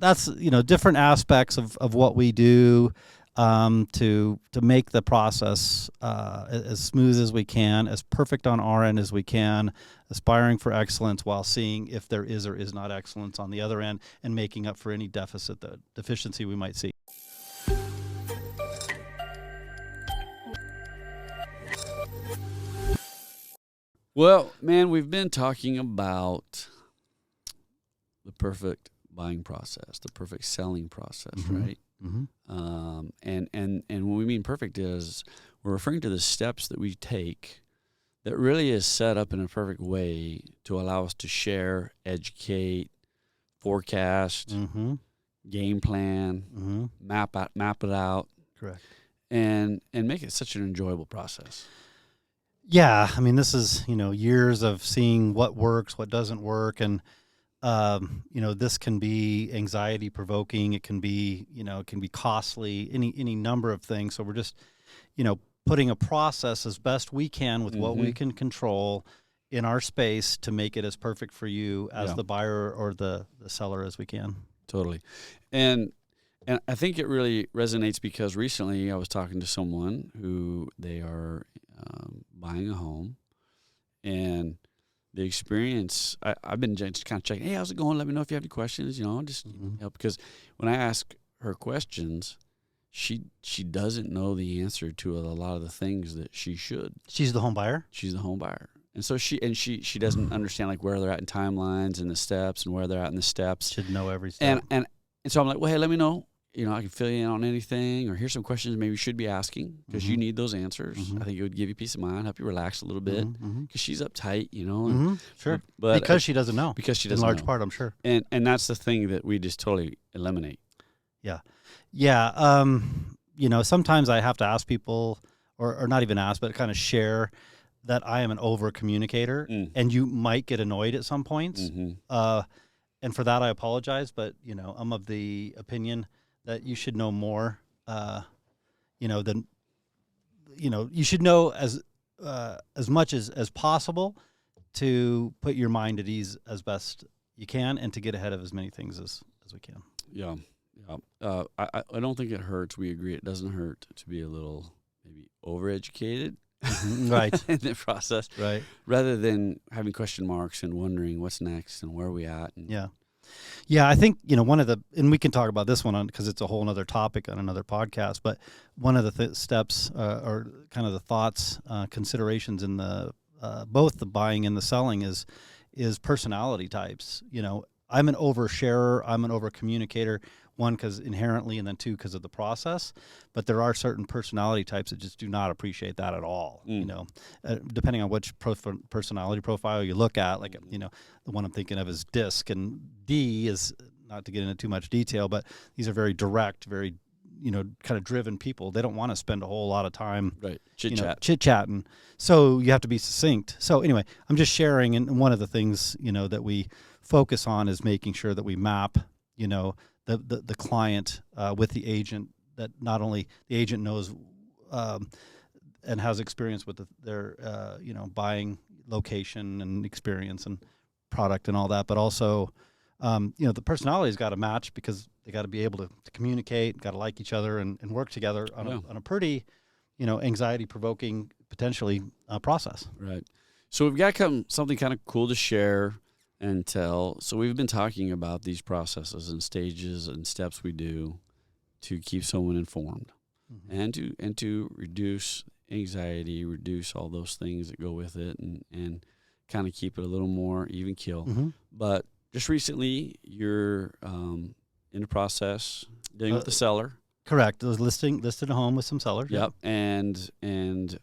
that's, different aspects of what we do to make the process as smooth as we can, as perfect on our end as we can, aspiring for excellence while seeing if there is or is not excellence on the other end and making up for any deficiency we might see. Well, man, we've been talking about the perfect buying process, the perfect selling process, right? Mm-hmm. And when we mean perfect is we're referring to the steps that we take that really is set up in a perfect way to allow us to share, educate, forecast, game plan, map it out. Correct. And make it such an enjoyable process. Yeah, I mean, this is, years of seeing what works, what doesn't work, and this can be anxiety provoking. It can be, it can be costly, any number of things. So we're just, putting a process as best we can with what we can control in our space to make it as perfect for you as the buyer or the seller as we can. Totally. And I think it really resonates because recently I was talking to someone who they are buying a home, and the experience, I've been just kind of checking, hey, how's it going? Let me know if you have any questions, just help. Because when I ask her questions, she doesn't know the answer to a lot of the things that she should. She's the home buyer? She's the home buyer. And so she doesn't understand like where they're at in timelines and the steps and where they're at in the steps. Should know every step. And so I'm like, well, hey, let me know. I can fill you in on anything, or here's some questions maybe you should be asking because you need those answers. I think it would give you peace of mind, help you relax a little bit because she's uptight, Sure. But because she doesn't know. Because she doesn't know. In large know. part, I'm sure. And that's the thing that we just totally eliminate. Yeah. Yeah. Sometimes I have to ask people, or not even ask, but kind of share that I am an over communicator, and you might get annoyed at some points. And for that, I apologize. But I'm of the opinion that you should know more, than you should know as much as possible to put your mind at ease as best you can, and to get ahead of as many things as we can. Yeah. I don't think it hurts. We agree it doesn't hurt to be a little maybe overeducated, right, in the process, right, rather than having question marks and wondering what's next and where are we at. And Yeah, I think, one of and we can talk about this one because it's a whole other topic on another podcast, but one of the steps or kind of the thoughts, considerations in the both the buying and the selling is personality types. I'm an oversharer, I'm an over communicator, one, because inherently, and then two, because of the process. But there are certain personality types that just do not appreciate that at all. Depending on which personality profile you look at, like the one I'm thinking of is DISC, and D is, not to get into too much detail, but these are very direct, very kind of driven people. They don't want to spend a whole lot of time chit-chatting. So you have to be succinct. So anyway, I'm just sharing, and one of the things that we focus on is making sure that we map the client with the agent, that not only the agent knows and has experience with their buying location and experience and product and all that, but also the personality's got to match, because they got to be able to communicate, got to like each other and work together on a pretty anxiety provoking potentially process. Right. So we've got something kind of cool to share and tell. So we've been talking about these processes and stages and steps we do to keep someone informed, and to reduce anxiety, reduce all those things that go with it, and kind of keep it a little more even keel. But just recently, you're in the process dealing with the seller. Correct. It was listed a home with some sellers. Yep. And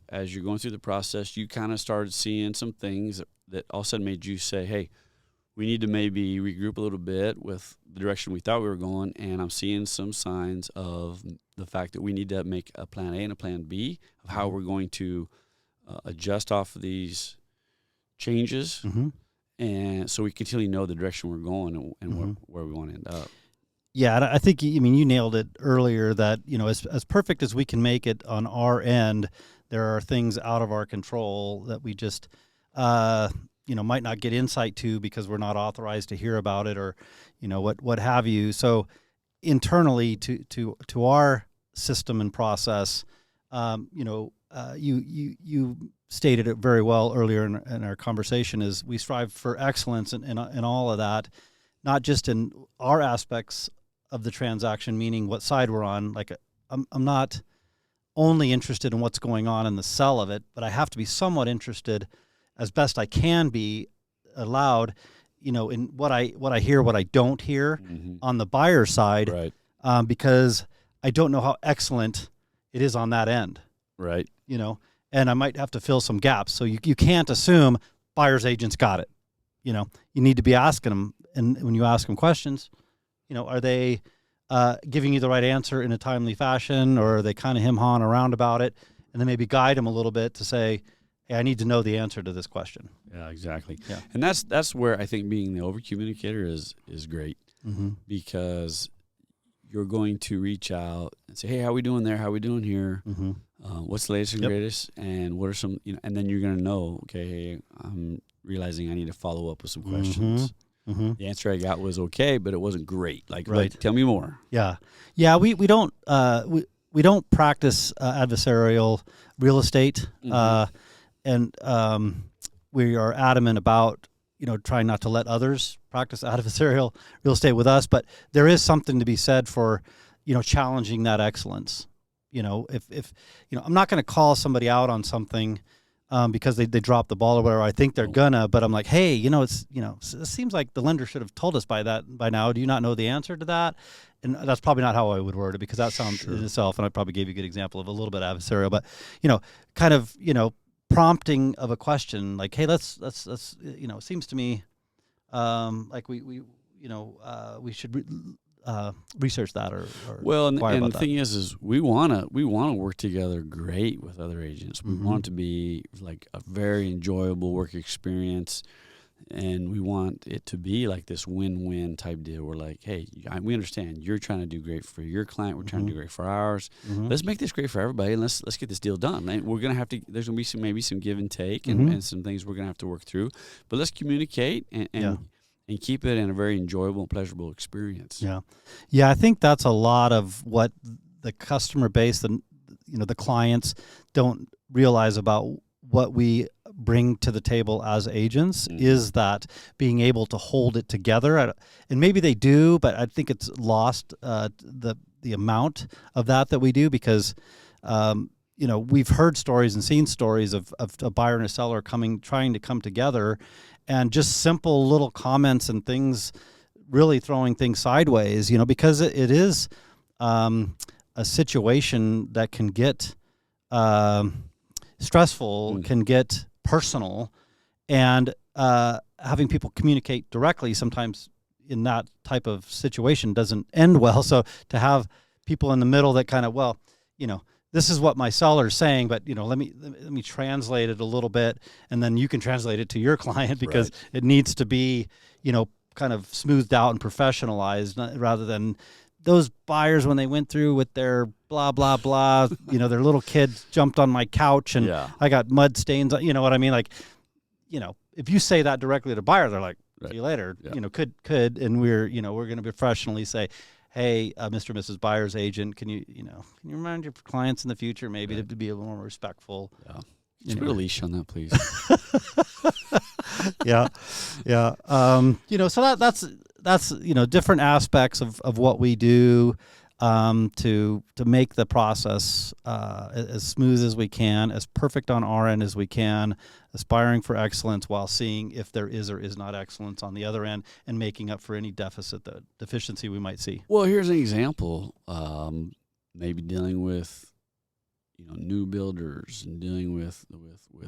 as you're going through the process, you kind of started seeing some things that all of a sudden made you say, hey, we need to maybe regroup a little bit with the direction we thought we were going, and I'm seeing some signs of the fact that we need to make a plan A and a plan B of how we're going to adjust off of these changes, and so we continually know the direction we're going and where we want to end up. Yeah, I think you nailed it earlier that as perfect as we can make it on our end, there are things out of our control that we just might not get insight to because we're not authorized to hear about it, or what have you. So internally to our system and process, you stated it very well earlier in our conversation, is we strive for excellence in all of that, not just in our aspects of the transaction, meaning what side we're on. Like I'm not only interested in what's going on in the sell of it, but I have to be somewhat interested, as best I can be allowed, in what I hear, what I don't hear on the buyer side, Right. Because I don't know how excellent it is on that end. Right. And I might have to fill some gaps. So you can't assume buyer's agents got it. You need to be asking them, and when you ask them questions, are they giving you the right answer in a timely fashion, or are they kind of him-hawing around about it, and then maybe guide them a little bit to say, hey, I need to know the answer to this question. Yeah, exactly. Yeah. And that's where I think being the over-communicator is great, because you're going to reach out and say, hey, how we doing there? How we doing here? What's the latest and greatest? And what are some, and then you're going to know, okay, hey, I'm realizing I need to follow up with some questions. The answer I got was okay, but it wasn't great. Like, right. Tell me more. Yeah. We don't we don't practice adversarial real estate, and we are adamant about trying not to let others practice adversarial real estate with us. But there is something to be said for challenging that excellence. If I'm not going to call somebody out on something because they dropped the ball or whatever. I think they're gonna, but I'm like, hey, it seems like the lender should have told us by now. Do you not know the answer to that? And that's probably not how I would word it, because that sounds in itself, and I probably gave you a good example of a little bit adversarial, but kind of prompting of a question like, hey, let's it seems to me like we should research that or well, and the that. thing is we want to work together great with other agents. We want it to be like a very enjoyable work experience, and we want it to be like this win-win type deal. We're like, hey, we understand you're trying to do great for your client. We're trying to do great for ours. Let's make this great for everybody, and let's get this deal done. And we're gonna have to. There's gonna be maybe some give and take, and some things we're gonna have to work through. But let's communicate and keep it in a very enjoyable and pleasurable experience. Yeah. I think that's a lot of what the customer base, the clients don't realize about what we bring to the table as agents, is that being able to hold it together. And maybe they do, but I think it's lost the amount of that we do, because we've heard stories and seen stories of a buyer and a seller trying to come together, and just simple little comments and things really throwing things sideways, because it is a situation that can get stressful, can get personal, and having people communicate directly sometimes in that type of situation doesn't end well. So to have people in the middle that kind of, this is what my seller's saying, but let me translate it a little bit, and then you can translate it to your client, because it needs to be kind of smoothed out and professionalized, rather than those buyers when they went through with their blah blah blah. Their little kid jumped on my couch and I got mud stains. You know what I mean? Like, if you say that directly to a buyer, they're like, see you later. Could, and we're going to professionally say, hey, Mr. and Mrs. Buyer's agent, can you remind your clients in the future maybe to be a little more respectful? Yeah. Just put a leash on that, please. Yeah. So that's different aspects of what we do to make the process as smooth as we can, as perfect on our end as we can, aspiring for excellence while seeing if there is or is not excellence on the other end, and making up for any deficiency we might see. Well, here's an example. Maybe dealing with new builders and dealing with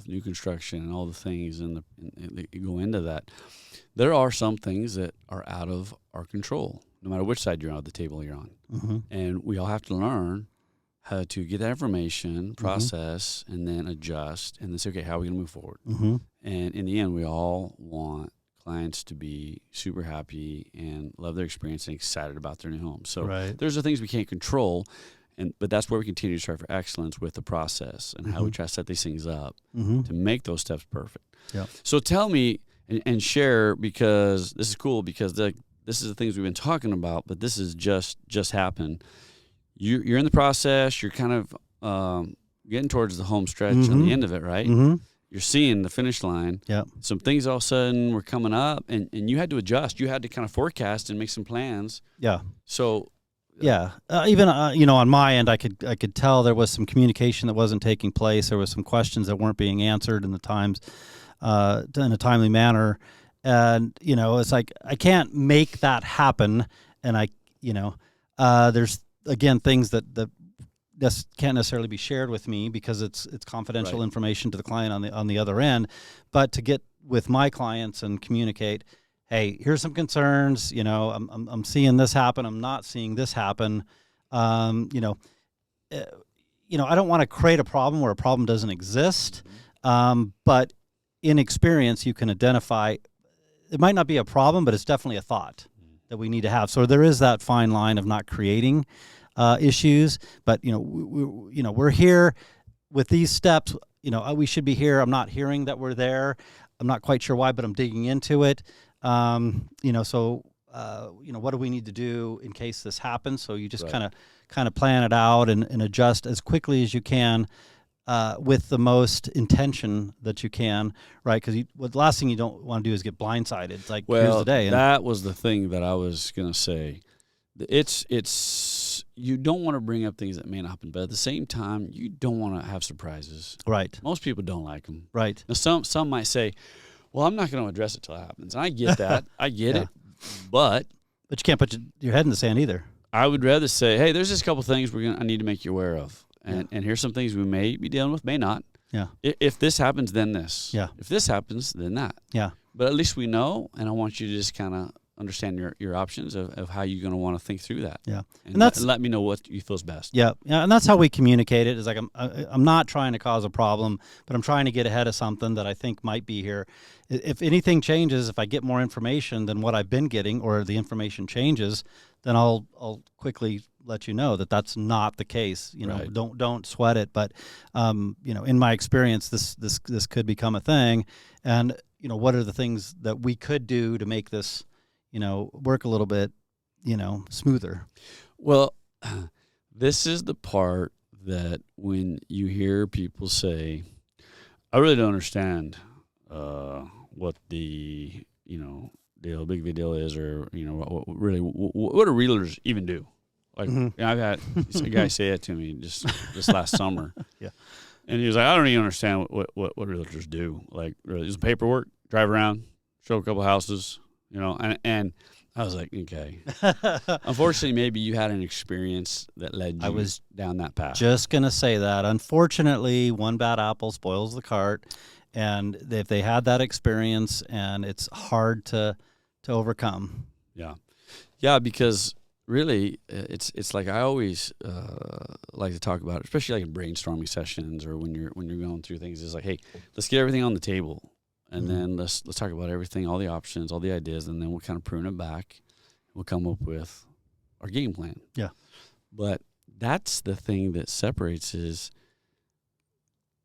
new construction and all the things and that go into that. There are some things that are out of our control, no matter which side you're on of the table you're on. And we all have to learn how to get that information, process, and then adjust, and then say, okay, how are we going to move forward? And in the end, we all want clients to be super happy and love their experience and excited about their new home. So there's the things we can't control, but that's where we continue to strive for excellence with the process and how we try to set these things up to make those steps perfect. So tell me, and share, because this is cool, because this is the things we've been talking about, but this is just happened. You're in the process. You're kind of getting towards the home stretch on the end of it, right? Mm-hmm. You're seeing the finish line. Yeah. Some things all of a sudden were coming up, and you had to adjust. You had to kind of forecast and make some plans. Yeah. So, yeah, even on my end, I could tell there was some communication that wasn't taking place. There was some questions that weren't being answered in a timely manner, and it's like I can't make that happen. And there's again things that can't necessarily be shared with me because it's confidential information to the client on the other end. But to get with my clients and communicate, hey, here's some concerns. I'm seeing this happen. I'm not seeing this happen. I don't want to create a problem where a problem doesn't exist. But in experience, you can identify it might not be a problem, but it's definitely a thought that we need to have. So there is that fine line of not creating issues, but we're here with these steps. We should be here. I'm not hearing that we're there. I'm not quite sure why, but I'm digging into it. So what do we need to do in case this happens? So you just kind of plan it out and adjust as quickly as you can, with the most intention that you can, right? Because the last thing you don't want to do is get blindsided. It's like, here's the day. That was the thing that I was going to say. It's you don't want to bring up things that may not happen, but at the same time, you don't want to have surprises. Right. Most people don't like them. Right. Now, some might say, well, I'm not going to address it till it happens. And I get that. I get it. But you can't put your head in the sand either. I would rather say, hey, there's just a couple things I need to make you aware of. And here's some things we may be dealing with, may not. Yeah. If this happens, then this. Yeah. If this happens, then that. Yeah. But at least we know, and I want you to just kind of understand your options of how you're going to want to think through that. Yeah. And that's let me know what you feel is best. Yeah. Yeah. And that's how we communicate it. Is like I'm not trying to cause a problem, but I'm trying to get ahead of something that I think might be here. If anything changes, if I get more information than what I've been getting, or the information changes, then I'll quickly let you know that that's not the case. Right. Don't sweat it. But in my experience, this could become a thing. And what are the things that we could do to make this work a little bit, smoother? Well, this is the part that when you hear people say, I really don't understand what the, big deal is, or, what do realtors even do? Like, I've had a guy say it to me just last summer. Yeah. And he was like, I don't even understand what realtors do. Like, really, do some paperwork, drive around, show a couple houses, and I was like, okay. Unfortunately, maybe you had an experience that led you down that path. Just going to say that. Unfortunately, one bad apple spoils the cart. And if they had that experience, and it's hard to overcome. Yeah. Yeah, because really, it's like I always like to talk about, especially like in brainstorming sessions or when you're going through things. It's like, hey, let's get everything on the table, and then let's talk about everything, all the options, all the ideas, and then we'll kind of prune it back. We'll come up with our game plan. Yeah. But that's the thing that separates is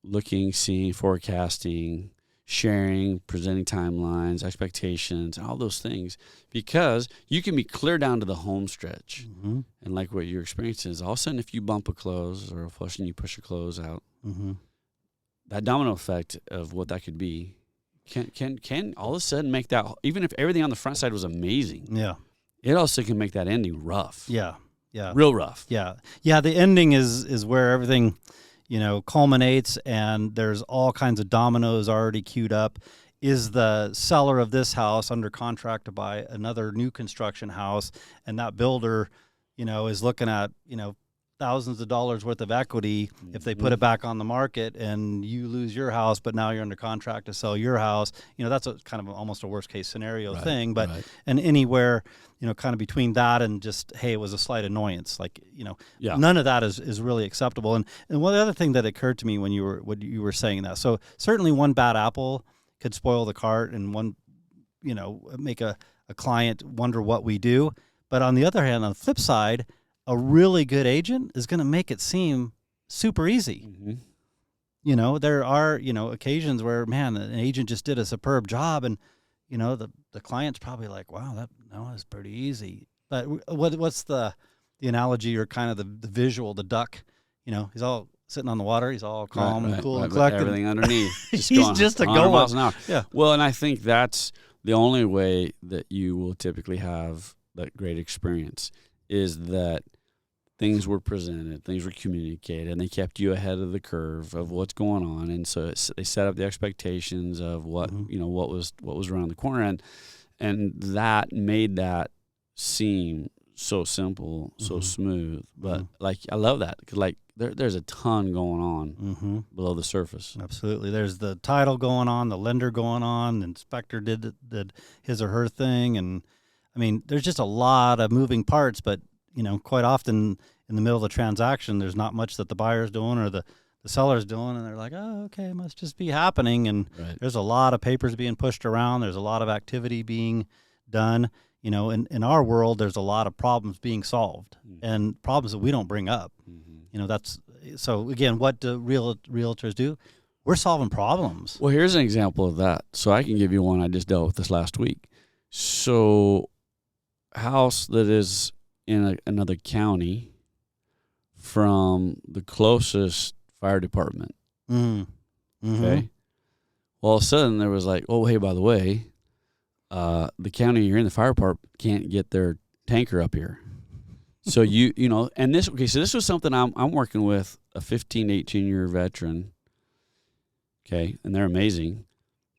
looking, seeing, forecasting, sharing, presenting timelines, expectations, and all those things, because you can be clear down to the home stretch. Mm-hmm. And like what your experience is, all of a sudden if you bump a close or you push a close out, that domino effect of what that could be can all of a sudden make that, even if everything on the front side was amazing, it also can make that ending rough. Yeah. Real rough. Yeah. The ending is where everything culminates, and there's all kinds of dominoes already queued up. Is the seller of this house under contract to buy another new construction house, and that builder, is looking at, thousands of dollars worth of equity if they put it back on the market, and you lose your house, but now you're under contract to sell your house. That's a kind of almost a worst case scenario thing, but and anywhere, kind of between that and just, hey, it was a slight annoyance. Like, none of that is really acceptable. And one other thing that occurred to me when you were saying that, so certainly one bad apple could spoil the cart and make a client wonder what we do. But on the other hand, on the flip side, a really good agent is going to make it seem super easy. There are, occasions where, man, an agent just did a superb job, and, the client's probably like, wow, that was pretty easy. But what's the analogy or kind of the visual, the duck, he's all sitting on the water. He's all calm and cool and collected. Everything underneath. He's going just 100 miles an hour. Yeah. Well, and I think that's the only way that you will typically have that great experience is that things were presented, things were communicated, and they kept you ahead of the curve of what's going on. And so they set up the expectations of what what was around the corner, and that made that seem so simple, so smooth. But like I love that because like there's a ton going on below the surface. Absolutely. There's the title going on, the lender going on, the inspector did his or her thing, and I mean there's just a lot of moving parts. But quite often in the middle of the transaction, there's not much that the buyer's doing or the seller's doing, and they're like, oh, okay, it must just be happening. And there's a lot of papers being pushed around. There's a lot of activity being done. In our world, there's a lot of problems being solved and problems that we don't bring up. That's so. Again, what do realtors do? We're solving problems. Well, here's an example of that. So I can give you one I just dealt with this last week. So, house that is in another county from the closest fire department. Okay. Well, all of a sudden there was like, oh, hey, by the way, the county you're in, the fire department can't get their tanker up here. So and this was something I'm working with a 15, 18-year veteran. Okay. And they're amazing.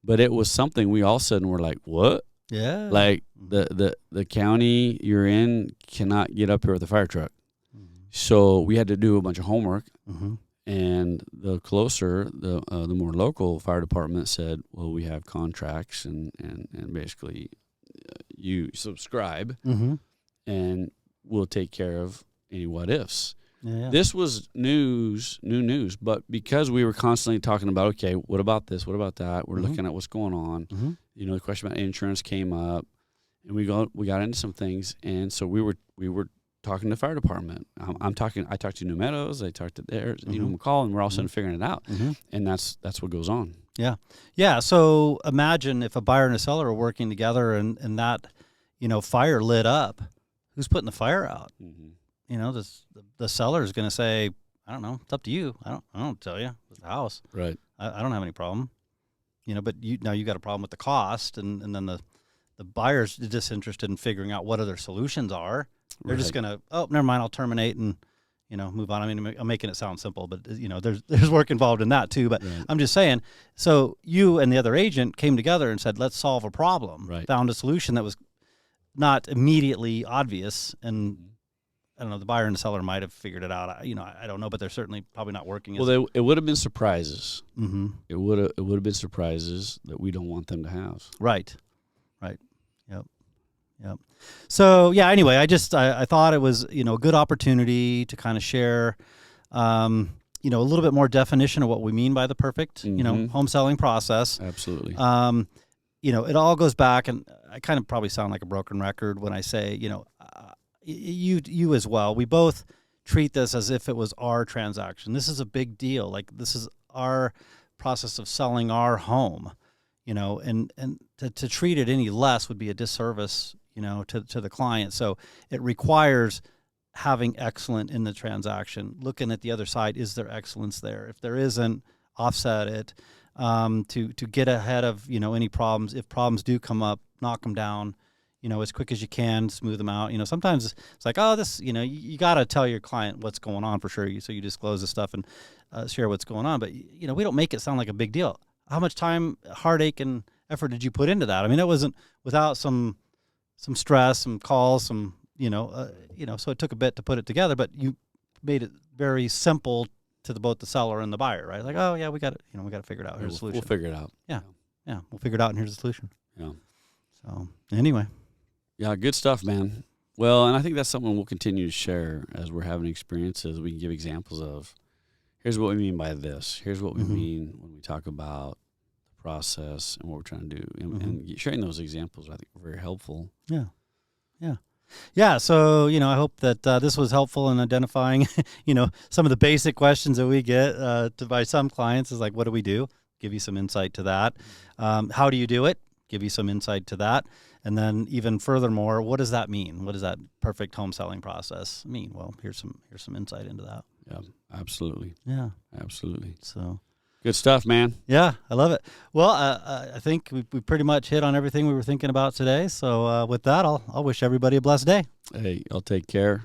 But it was something we all said and we're like, what? Yeah. Like the county you're in cannot get up here with a fire truck. So we had to do a bunch of homework. And the closer, the more local fire department said, well, we have contracts and basically you subscribe and we'll take care of any what ifs. Yeah. This was new news, but because we were constantly talking about, okay, what about this? What about that? We're looking at what's going on. The question about insurance came up, and we got into some things, and so we were talking to the fire department. I talked to New Meadows, I talked to theirs, McCall, and we're all of a sudden figuring it out, and that's what goes on. Yeah. So imagine if a buyer and a seller are working together, and that fire lit up. Who's putting the fire out? The seller is going to say, I don't know. It's up to you. I don't tell you. It's the house. Right. I don't have any problem. But now you got a problem with the cost, and then the buyer's disinterested in figuring out what other solutions are. They're just going to, oh, never mind, I'll terminate and, move on. I mean, I'm making it sound simple, but, there's work involved in that too. But I'm just saying, so you and the other agent came together and said, let's solve a problem. Found a solution that was not immediately obvious, and I don't know, the buyer and the seller might have figured it out. I don't know, but they're certainly probably not working. Well, it would have been surprises. It would have been surprises that we don't want them to have. Right. Yep. So yeah. Anyway, I thought it was a good opportunity to kind of share, a little bit more definition of what we mean by the perfect, home selling process. Absolutely. It all goes back, and I kind of probably sound like a broken record when I say, you as well. We both treat this as if it was our transaction. This is a big deal. Like, this is our process of selling our home, and to treat it any less would be a disservice, to the client. So it requires having excellence in the transaction, looking at the other side. Is there excellence there? If there isn't, offset it, to get ahead of, any problems. If problems do come up, knock them down, as quick as you can, smooth them out. Sometimes it's like, oh, this, you got to tell your client what's going on for sure. So you disclose the stuff and share what's going on. But, we don't make it sound like a big deal. How much time, heartache, and effort did you put into that? I mean, it wasn't without some stress, some calls, so it took a bit to put it together, but you made it very simple to both the seller and the buyer, right? Like, oh yeah, we got it. We got to figure it out. Here's the solution. We'll figure it out. Yeah. We'll figure it out, and here's the solution. Yeah. So anyway. Yeah, good stuff, man. Well, and I think that's something we'll continue to share as we're having experiences. We can give examples of, here's what we mean by this. Here's what we mean when we talk about the process and what we're trying to do. And sharing those examples, I think, are very helpful. Yeah. So, I hope that this was helpful in identifying, some of the basic questions that we get by some clients is like, what do we do? Give you some insight to that. How do you do it? give you some insight to that. And then even furthermore, what does that mean? What does that perfect home selling process mean? Well, here's some insight into that. Yeah, absolutely. Yeah, absolutely. So good stuff, man. Yeah, I love it. Well, I think we pretty much hit on everything we were thinking about today. So with that, I'll wish everybody a blessed day. Hey, y'all take care.